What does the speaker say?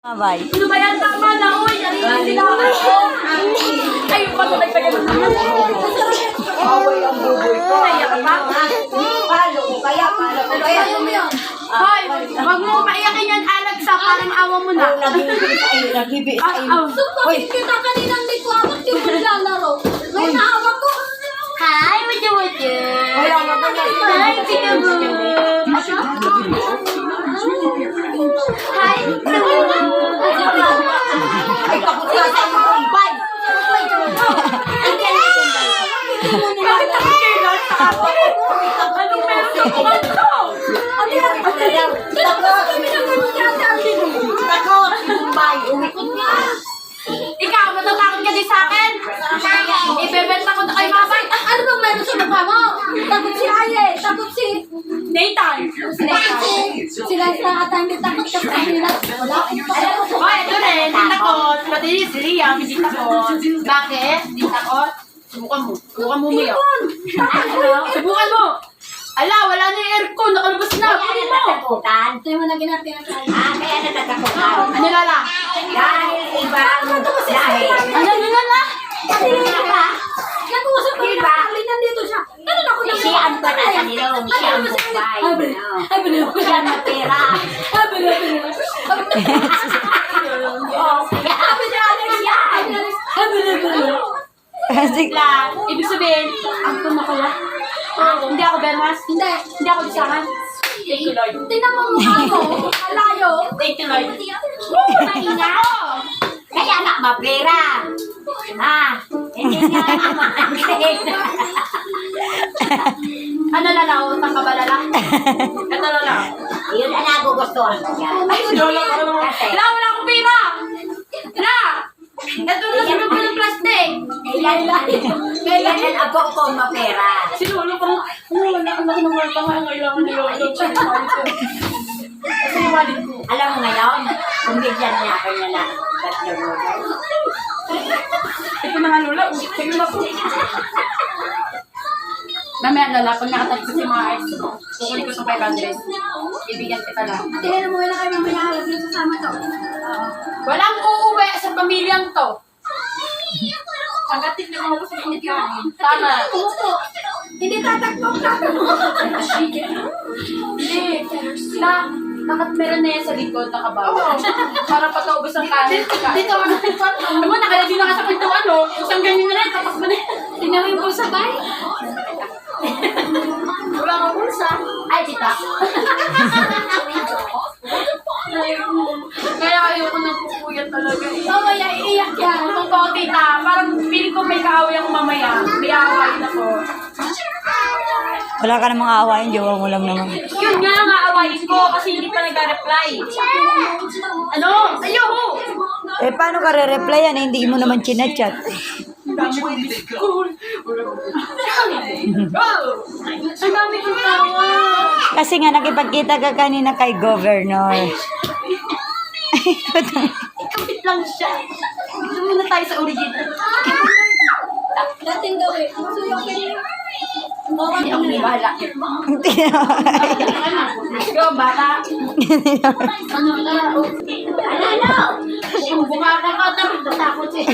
Bye. Ano ba yan? Tama na, uy! Narinig sila ako! Ay, yung patuloy pa yan. Away ang buboy ko. Naiyak ka pa? Palo, kaya mo yun. Hoy, wag mo paiyakin yan, Alex, sa parang awa mo na. Naghibi sa iyo. Hoy, Kita kaninang di ko abot yung nilalaro. May naawa ko. hi, wudu-wudu. Wala na ba yan? Hi, Pikabu. Hi, Ay, kapot ka sa iyo kong bay. Ang galing. Bakit ako kailan sa ako? Anong meron sa kumando? Takot, yung bay. Umikot nga. Ikaw, matatakot ka din sa akin? Ibebenta ko na kay Mabay. Ano bang meron sa mukha mo? Takot si Aye, takot si... Nathan. Sila sa ata hindi takot ka sa kanila. Wala. Hoy, ito rin, hindi takot. Pati si Liam, hindi takot. Bakit? Hindi takot? Subukan mo. Subukan mo umiyak. Subukan mo. Ala, wala na yung aircon. Nakalabas na. Pili mo. Natakutan. Ito yung mga ginagawa sa akin. Kaya natatakutan. Ano lala? Dahil ibang dahil. Ano lala? Nag-uusap ko na kali nandito siya. Ganun ako na. Si ang pa na sa nilong, si ang bukbay. Ay, baliw. Si ang mapera. Ay, baliw. Sabi ni Alex, sabi ni Alex, ay, baliw. Kasi La, ibig sabihin, ang kumakala. Hindi ako Bermas. Hindi. Hindi ako bisangan. Thank you, Lord. Tingnan mo mukha mo. Malayo. Thank you, Lord. Mahina. Kaya anak mapera. Hindi nga Ano lala? Utang ka ba lala? Ito lala. Yun ang nagugustuhan ko yan. Ay, lala ka naman. La, wala akong pera. La! Ito na sa loob ng plastic. Yan ang apo ko mapera. Si Lolo parang, wala ka nang wala ka nga. Kailangan ni Lolo. Kasi yung wallet ko. Alam mo ngayon, kung bigyan niya ako niya na tatlo mo. Ito na nga Lola. Sige na po. Mamaya lala, pag nakatag ko si mga ex mo, kukunin ko sa 500. Ibigyan kita lang. Tingnan mo, wala kayo mamaya halag yung sasama to. Walang uuwi sa pamilyang to. Hangga't hindi mo ako sa pamilyahin. Tama. Opo. Hindi tatakbo ang tatakbo. Hindi. Bakit meron na yan sa likod nakabawa? Para pataubos ang kanin. Dito ako nakikot. Ano mo, nakalagay na ka sa pintuan, no? Isang ganyan na rin, tapas mo na yan. Tingnan mo yung pulsa tayo. Wala kang pulsa. Ay, tita. Kaya ayoko nang pupuyat talaga. Mamaya iiyak yan. Totoo, tita. Parang feeling ko may kaaway ako mamaya. May aawayin ako. wala ka namang aawain, jowa mo lang naman. Yun nga ang aawayin ko kasi hindi pa nag-reply. Ano? Ayoko! Eh, paano ka re-reply yan? Eh, hindi mo naman chinachat. Ang dami kong miss call. Ang dami kong tawa. Kasi nga, nakipagkita ka kanina kay Governor. Kapit lang siya. Dito muna tayo sa original. Dating gawin. So yung kanya. Hindi ako nibahala. Ikaw, bata. Ano na? Ano? Kung bumaka ka, tapos natakot siya.